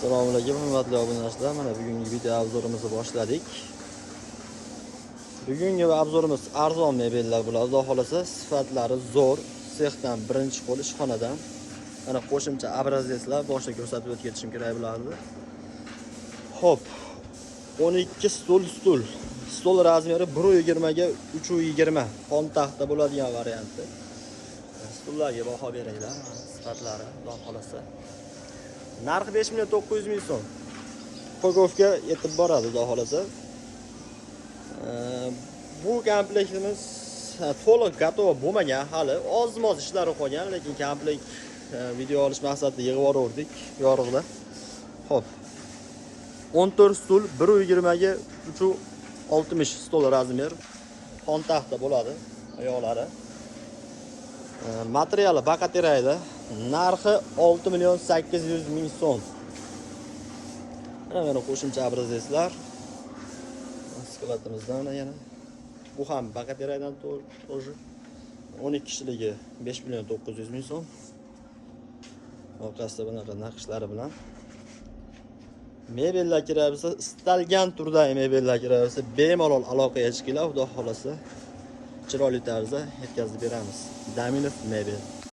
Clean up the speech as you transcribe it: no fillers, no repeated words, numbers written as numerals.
Assalomu alaykum hurmatli obunachilar. Mana bugungi video obzorimizni boshladik. Bugungi obzorimiz arzon mebellar bo'ladi. Xudo xolasa sifatlari zo'r, sexdan birinchi qo'l ishxonadan. Mana qo'shimcha obrazetslar boshida ko'rsatib o'tishim kerak bo'lardi. Xo'p. 12 stul. Stol razmeri 1.20 ga 3.20 xon taxta bo'ladigan varianti. Stullarga baho beringlar. Sifatlari xudo xolasa. Narxi 5.900.000 so'm. Qo'govga yetib boradi, xudo xolasa. Bu komplektimiz to'liq gatov bo'lmagan, hali oz-moz ishlari qolgan, lekin komplekt video olish maqsadida yig'ib yubordik yorug'da. Xo'p. 14 stul 1.20 ga 3.60 stol razmer. Xon taxta bo'ladi oyoqlari. Materiali baqaterayda. Narxi 6.800.000 so'm. Mana qo'shimcha obrazetslar. Skalatimizdan yana. Bu ham baqateraydan to'g'ri. 12 kishiligi 5.900.000 so'm. Orqasida bunaqa naqshlari bilan. Mebellar kerak bo'lsa, istalgan turdagi mebellar kerak bo'lsa, bemalol aloqaga chiqinglar, xudo xolasa chiroyli tarzda yetkazib beramiz. Daminov mebel.